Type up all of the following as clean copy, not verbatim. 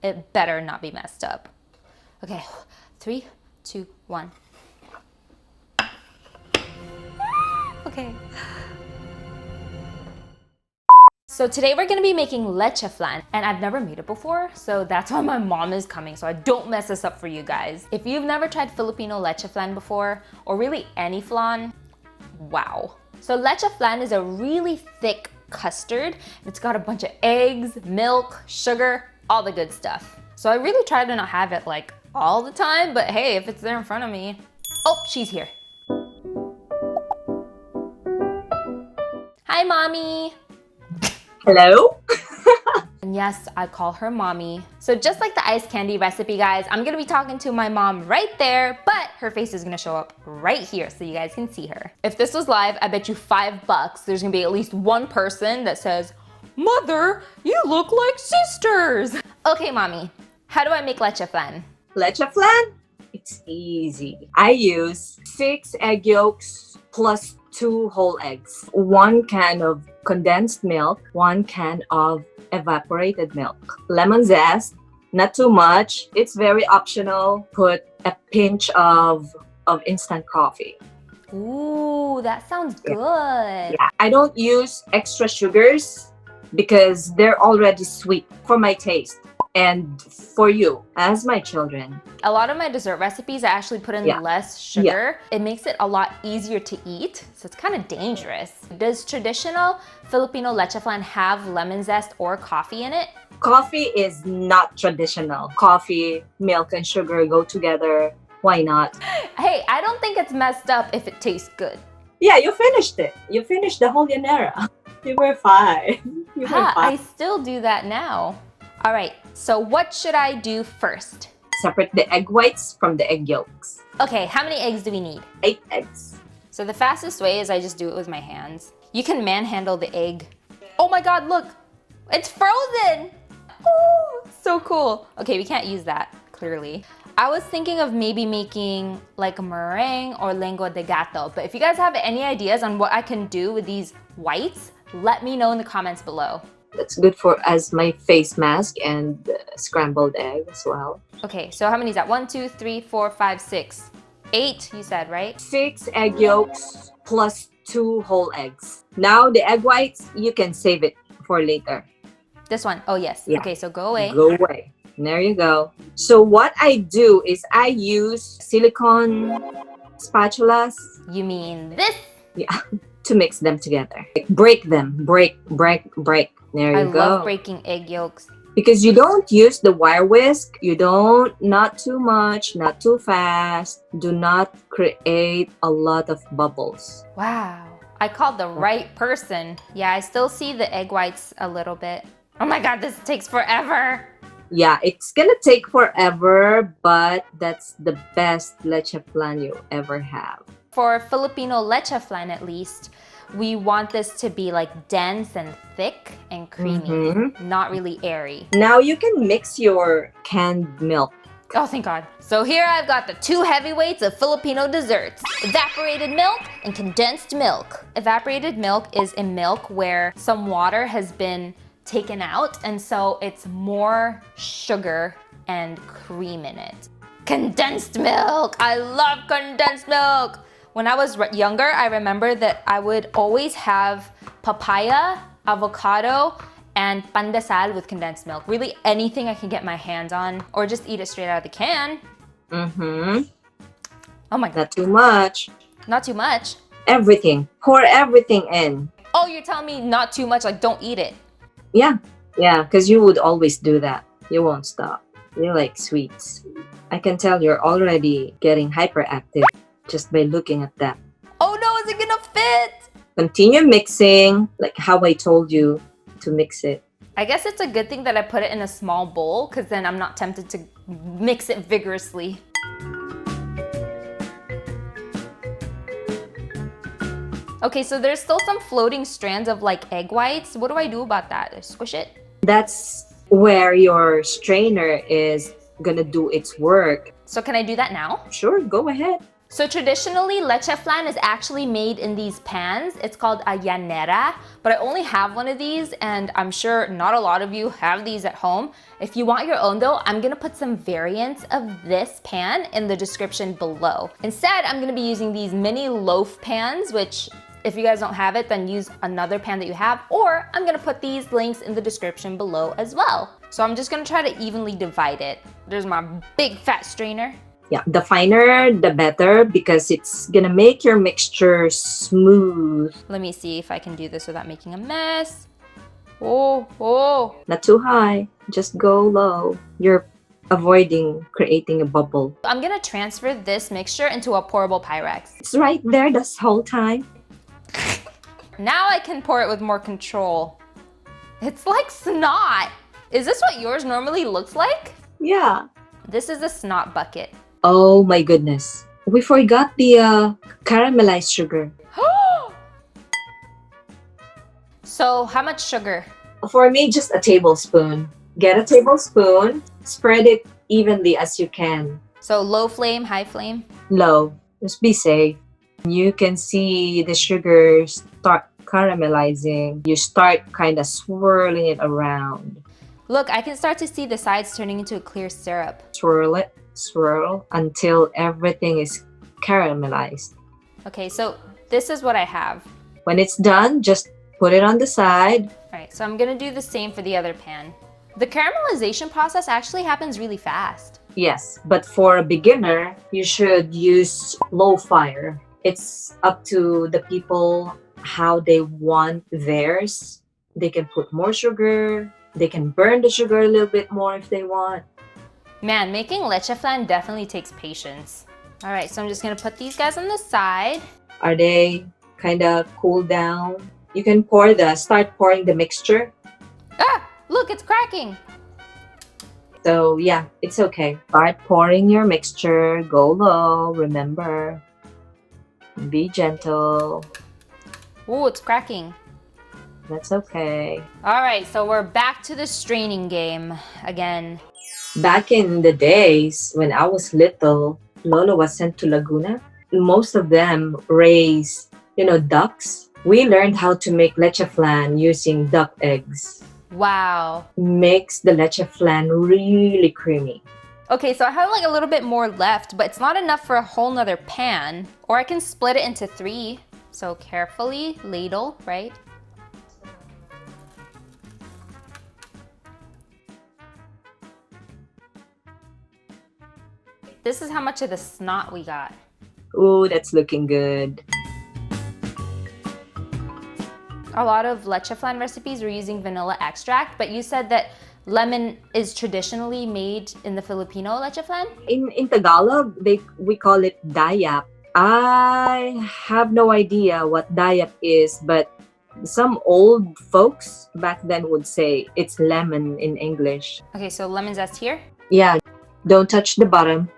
It better not be messed up. Okay, 3, 2, 1. Okay. So today we're gonna be making leche flan, and I've never made it before, so that's why my mom is coming, so I don't mess this up for you guys. If you've never tried Filipino leche flan before, or really any flan, wow. So leche flan is a really thick custard. It's got a bunch of eggs, milk, sugar, all the good stuff. So I really try to not have it like all the time, but hey, if it's there in front of me. Oh, she's here. Hi, mommy. Hello? And yes, I call her mommy. So just like the ice candy recipe, guys, I'm gonna be talking to my mom right there, but her face is gonna show up right here so you guys can see her. If this was live, I bet you $5 there's gonna be at least one person that says, "Mother, you look like sisters." Okay, mommy, how do I make leche flan? Leche flan? It's easy. I use 6 egg yolks plus 2 whole eggs, 1 can of condensed milk, 1 can of evaporated milk, lemon zest, not too much. It's very optional. Put a pinch of instant coffee. Ooh, that sounds good. Yeah. I don't use extra sugars because they're already sweet for my taste and for you as my children. A lot of my dessert recipes, I actually put in less sugar. It makes it a lot easier to eat, so it's kind of dangerous. Does traditional Filipino leche flan have lemon zest or coffee in it? Coffee is not traditional. Coffee, milk, and sugar go together. Why not? Hey, I don't think it's messed up if it tastes good. Yeah, you finished it. You finished the whole llanera. You were fine. You were Ha, I fine. still do that now. All right, so what should I do first? Separate the egg whites from the egg yolks. Okay, how many eggs do we need? 8 eggs. So the fastest way is I just do it with my hands. You can manhandle the egg. Oh my God, look, it's frozen. Oh, so cool. Okay, we can't use that, clearly. I was thinking of maybe making like a meringue or lengua de gato, but if you guys have any ideas on what I can do with these whites, let me know in the comments below. That's good for as my face mask and scrambled egg as well. Okay, so how many is that? 1, 2, 3, 4, 5, 6. 8, you said, right? 6 egg yolks plus 2 whole eggs. Now the egg whites, you can save it for later. This one. Oh, yes. Yeah. Okay, so go away. Go away. There you go. So what I do is I use silicone spatulas, You mean this? yeah, to mix them together. Like, break them. Break. There you I go. love breaking egg yolks. Because you don't use the wire whisk. You don't, not too much, not too fast. Do not create a lot of bubbles. Wow. I called the right person. Yeah, I still see the egg whites a little bit. Oh my God, this takes forever. Yeah, it's gonna take forever, but that's the best leche flan you ever have. For Filipino leche flan, at least, we want this to be like dense and thick and creamy, not really airy. Now you can mix your canned milk. Oh, thank God. So here I've got the 2 heavyweights of Filipino desserts, evaporated milk and condensed milk. Evaporated milk is a milk where some water has been taken out, and so it's more sugar and cream in it. Condensed milk, I love condensed milk. When I was younger, I remember that I would always have papaya, avocado, and pandesal with condensed milk. Really anything I can get my hands on, or just eat it straight out of the can. Oh my God, Not too much. not too much. Everything. Pour everything in. Oh, you're telling me not too much, like don't eat it. Yeah, because you would always do that. You won't stop. You like sweets. I can tell you're already getting hyperactive just by looking at that. Oh no, is it gonna fit? Continue mixing, like how I told you to mix it. I guess it's a good thing that I put it in a small bowl, because then I'm not tempted to mix it vigorously. Okay, so there's still some floating strands of like egg whites. What do I do about that? I squish it? That's where your strainer is gonna do its work. So can I do that now? Sure, go ahead. So traditionally, leche flan is actually made in these pans. It's called a llanera, but I only have one of these and I'm sure not a lot of you have these at home. If you want your own though, I'm gonna put some variants of this pan in the description below. Instead, I'm gonna be using these mini loaf pans, which if you guys don't have it, then use another pan that you have, or I'm gonna put these links in the description below as well. So I'm just gonna try to evenly divide it. There's my big fat strainer. Yeah, the finer, the better, because it's gonna make your mixture smooth. Let me see if I can do this without making a mess. Oh. Not too high, just go low. You're avoiding creating a bubble. I'm gonna transfer this mixture into a pourable Pyrex. It's right there this whole time. Now I can pour it with more control. It's like snot. Is this what yours normally looks like? Yeah. This is a snot bucket. Oh my goodness. We forgot the caramelized sugar. So how much sugar? For me, just a tablespoon. Get a tablespoon, spread it evenly as you can. So low flame, high flame? Low. Just be safe. You can see the sugar start caramelizing. You start kind of swirling it around. Look, I can start to see the sides turning into a clear syrup. Swirl until everything is caramelized. Okay, so this is what I have. When it's done, just put it on the side. All right, so I'm gonna do the same for the other pan. The caramelization process actually happens really fast. Yes, but for a beginner, you should use low fire. It's up to the people how they want theirs. They can put more sugar. They can burn the sugar a little bit more if they want. Man, making leche flan definitely takes patience. All right, so I'm just gonna put these guys on the side. Are they kind of cooled down? You can start pouring the mixture. Ah, look, it's cracking. So yeah, it's okay. Start pouring your mixture. Go low, remember. Be gentle. Ooh, it's cracking. That's okay. All right, so we're back to the straining game again. Back in the days when I was little, Lolo was sent to Laguna. Most of them raise, ducks. We learned how to make leche flan using duck eggs. Wow. Makes the leche flan really creamy. Okay, so I have like a little bit more left, but it's not enough for a whole nother pan. Or I can split it into 3. So carefully ladle, right? This is how much of the snot we got. Ooh, that's looking good. A lot of leche flan recipes are using vanilla extract, but you said that lemon is traditionally made in the Filipino leche flan? In Tagalog, we call it dayap. I have no idea what dayap is, but some old folks back then would say it's lemon in English. Okay, so lemon zest here? Yeah, don't touch the bottom.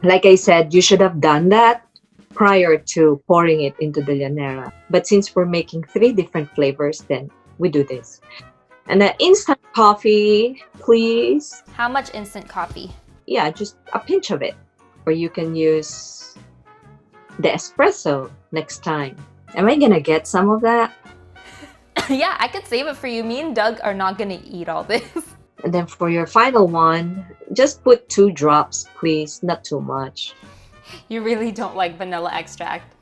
Like I said, you should have done that prior to pouring it into the llanera. But since we're making 3 different flavors, then we do this. And the instant coffee, please. How much instant coffee? Yeah, just a pinch of it. Or you can use the espresso next time. Am I gonna get some of that? Yeah, I could save it for you. Me and Doug are not gonna eat all this. And then for your final one, just put 2 drops, please. Not too much. You really don't like vanilla extract.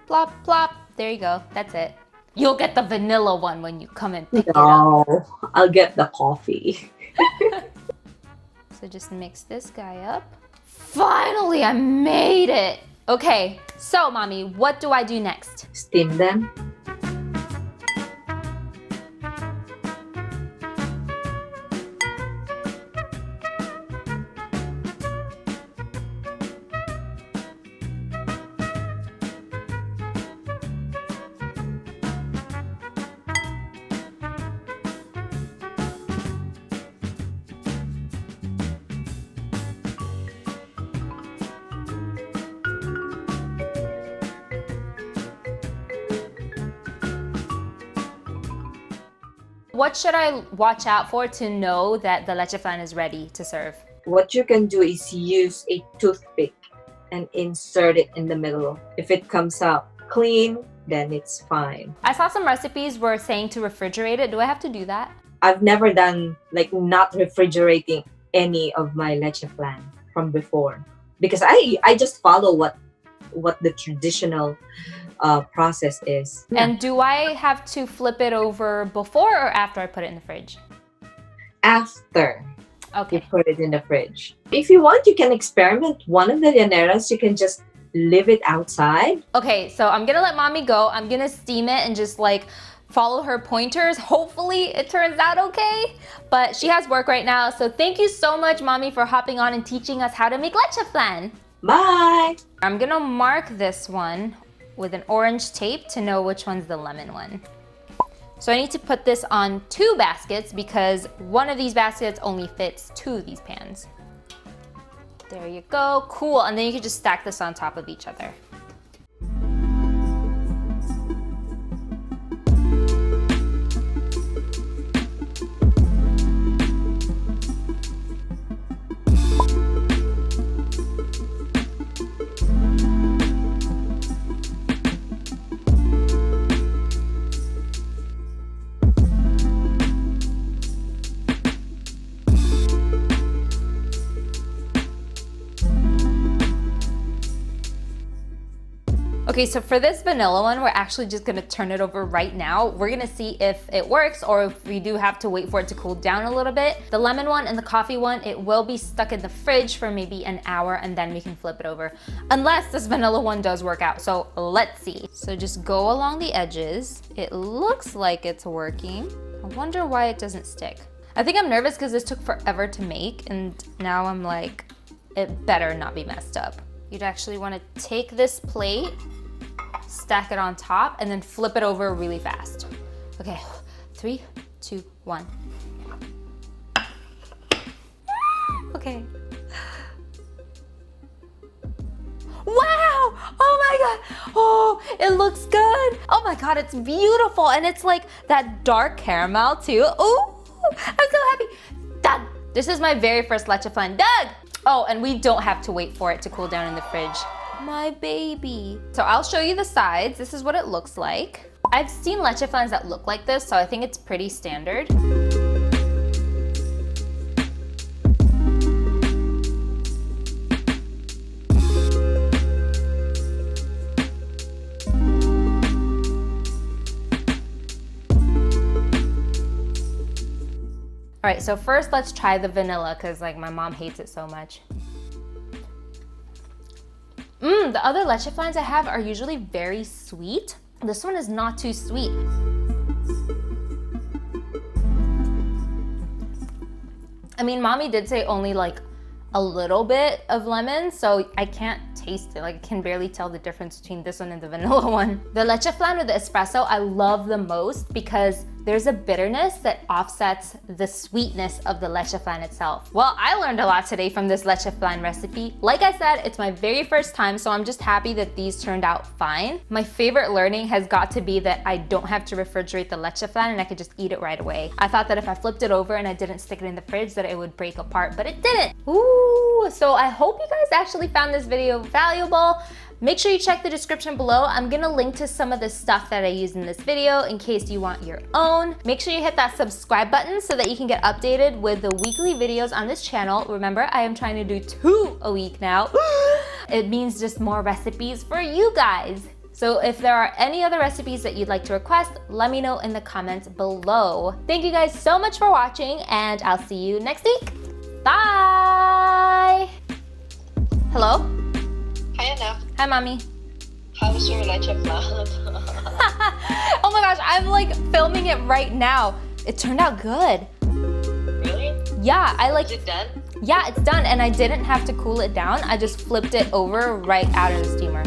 Plop, plop. There you go. That's it. You'll get the vanilla one when you come and pick it up. No, I'll get the coffee. So just mix this guy up. Finally, I made it. Okay, so mommy, what do I do next? Steam them. What should I watch out for to know that the leche flan is ready to serve? What you can do is use a toothpick and insert it in the middle. If it comes out clean, then it's fine. I saw some recipes were saying to refrigerate it. Do I have to do that? I've never done like not refrigerating any of my leche flan from before, because I just follow what the traditional process is. And do I have to flip it over before or after I put it in the fridge? After you Okay. put it in the fridge. If you want, you can experiment. One of the llaneras, you can just leave it outside. Okay, so I'm gonna let mommy go. I'm gonna steam it and just like follow her pointers. Hopefully it turns out okay. But she has work right now. So thank you so much, mommy, for hopping on and teaching us how to make leche flan. Bye! I'm gonna mark this one with an orange tape to know which one's the lemon one. So I need to put this on 2 baskets because one of these baskets only fits 2 of these pans. There you go, cool. And then you can just stack this on top of each other. Okay, so for this vanilla one, we're actually just gonna turn it over right now. We're gonna see if it works or if we do have to wait for it to cool down a little bit. The lemon one and the coffee one, it will be stuck in the fridge for maybe an hour and then we can flip it over. Unless this vanilla one does work out, so let's see. So just go along the edges. It looks like it's working. I wonder why it doesn't stick. I think I'm nervous because this took forever to make and now I'm like, it better not be messed up. You'd actually wanna take this plate, stack it on top, and then flip it over really fast. Okay, 3, 2, 1. Okay. Wow! Oh my god! Oh, it looks good! Oh my god, it's beautiful! And it's like that dark caramel too. Oh, I'm so happy! Doug! This is my very first leche flan. Doug! Oh, and we don't have to wait for it to cool down in the fridge. My baby. So I'll show you the sides. This is what it looks like. I've seen leche flans that look like this, so I think it's pretty standard. All right, so first let's try the vanilla because like my mom hates it so much. The other leche flans I have are usually very sweet. This one is not too sweet. I mean, mommy did say only like a little bit of lemon, so I can't taste it. Like I can barely tell the difference between this one and the vanilla one. The leche flan with the espresso I love the most because there's a bitterness that offsets the sweetness of the leche flan itself. Well, I learned a lot today from this leche flan recipe. Like I said, it's my very first time, so I'm just happy that these turned out fine. My favorite learning has got to be that I don't have to refrigerate the leche flan and I could just eat it right away. I thought that if I flipped it over and I didn't stick it in the fridge that it would break apart, but it didn't. Ooh, so I hope you guys actually found this video valuable. Make sure you check the description below. I'm gonna link to some of the stuff that I used in this video in case you want your own. Make sure you hit that subscribe button so that you can get updated with the weekly videos on this channel. Remember, I am trying to do 2 a week now. It means just more recipes for you guys. So if there are any other recipes that you'd like to request, let me know in the comments below. Thank you guys so much for watching and I'll see you next week. Bye! Hello? Hi, Anna. Hi, mommy. How was your leche flan? Oh my gosh, I'm like filming it right now. It turned out good. Really? Yeah, Is it done? Yeah, it's done and I didn't have to cool it down. I just flipped it over right out of the steamer.